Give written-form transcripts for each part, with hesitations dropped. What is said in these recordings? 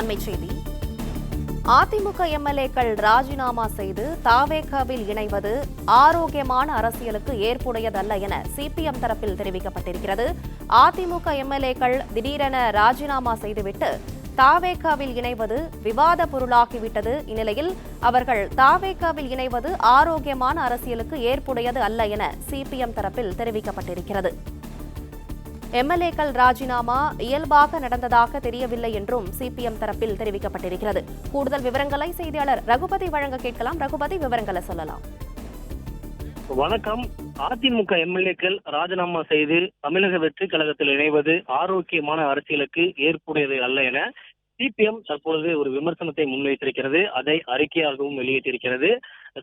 அண்மைச் செய்தி. அதிமுக எம்எல்ஏக்கள் ராஜினாமா செய்து தாவேகாவில் இணைவது ஆரோக்கியமான அரசியலுக்கு ஏற்புடையதல்ல என சிபிஎம் தரப்பில் தெரிவிக்கப்பட்டிருக்கிறது. அதிமுக எம்எல்ஏக்கள் திடீரென ராஜினாமா செய்துவிட்டு தாவேகாவில் இணைவது விவாத பொருளாகிவிட்டது. இந்நிலையில் அவர்கள் தாவேகாவில் இணைவது ஆரோக்கியமான அரசியலுக்கு ஏற்புடையது அல்ல என சிபிஎம் தரப்பில் தெரிவிக்கப்பட்டிருக்கிறது. எம்எல்ஏக்கள் ராஜினாமா இயல்பாக நடந்ததாக தெரியவில்லை என்றும் சிபிஎம் தரப்பில் தெரிவிக்கப்பட்டிருக்கிறது. கூடுதல் விவரங்களை செய்தியாளர் ரகுபதி வழங்க கேட்கலாம். ரகுபதி, விவரங்களை சொல்லலாம். வணக்கம். அதிமுக எம்எல்ஏக்கள் ராஜினாமா செய்து தமிழக வெற்றி கழகத்தில் இணைவது ஆரோக்கியமான அரசியலுக்கு ஏற்புடையது அல்ல என சிபிஎம் தற்பொழுது ஒரு விமர்சனத்தை முன்வைத்திருக்கிறது. அதை அறிக்கையாகவும் வெளியிட்டிருக்கிறது.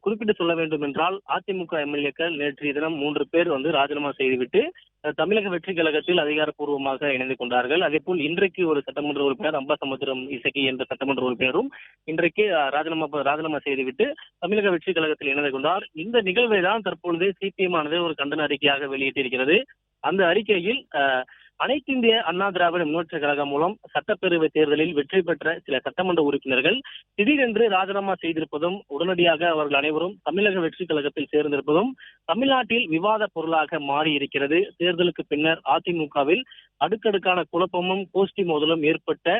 குறிப்பிட்டு சொல்ல வேண்டும் என்றால், அதிமுக எம்எல்ஏக்கள் நேற்றைய தினம் 3 பேர் ராஜினாமா செய்துவிட்டு தமிழக வெற்றி கழகத்தில் அதிகாரப்பூர்வமாக இணைந்து கொண்டார்கள். அதே போல் இன்றைக்கு ஒரு சட்டமன்ற உறுப்பினர் அம்பாசமுத்திரம் இசக்கி என்ற சட்டமன்ற உறுப்பினரும் இன்றைக்கு ராஜினாமா செய்துவிட்டு தமிழக வெற்றி கழகத்தில் இணைந்து கொண்டார். இந்த நிகழ்வை தான் தற்பொழுது சிபிஎம் ஆனது ஒரு கண்டன அறிக்கையாக வெளியிட்டிருக்கிறது. அந்த அறிக்கையில் அனைத்து இந்திய அண்ணா திராவிட முன்னேற்ற கழகம் மூலம் சட்டப்பேரவை தேர்தலில் வெற்றி பெற்ற சில சட்டமன்ற உறுப்பினர்கள் திடீரென்று ராஜினாமா செய்திருப்பதும், உடனடியாக அவர்கள் அனைவரும் தமிழக வெற்றி கழகத்தில் சேர்ந்திருப்பதும் தமிழ்நாட்டில் விவாத பொருளாக மாறி இருக்கிறது. தேர்தலுக்கு பின்னர் அதிமுகவில் அடுக்கடுக்கான குழப்பமும் கோஷ்டி மோதலும் ஏற்பட்ட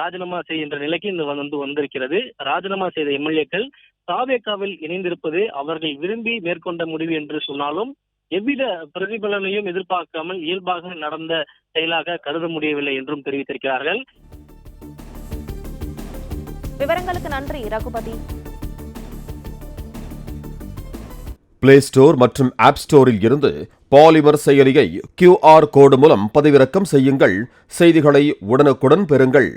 ராஜினாமா செய்கின்ற நிலைக்கு வந்திருக்கிறது. ராஜினாமா செய்த எம்எல்ஏக்கள் தாவேகாவில் இணைந்திருப்பது அவர்கள் விரும்பி மேற்கொண்ட முடிவு என்று சொன்னாலும் எவ்வித பிரதிபலனையும் எதிர்பார்க்காமல் இயல்பாக நடந்த செயலாக கருத முடியவில்லை என்றும் தெரிவித்திருக்கிறார்கள். விவரங்களுக்கு நன்றி ரகுபதி. பிளே ஸ்டோர் மற்றும் ஆப் ஸ்டோரில் இருந்து பாலிமர் செயலியை QR கோடு மூலம் பதிவிறக்கம் செய்யுங்கள். செய்திகளை உடனுக்குடன் பெறுங்கள்.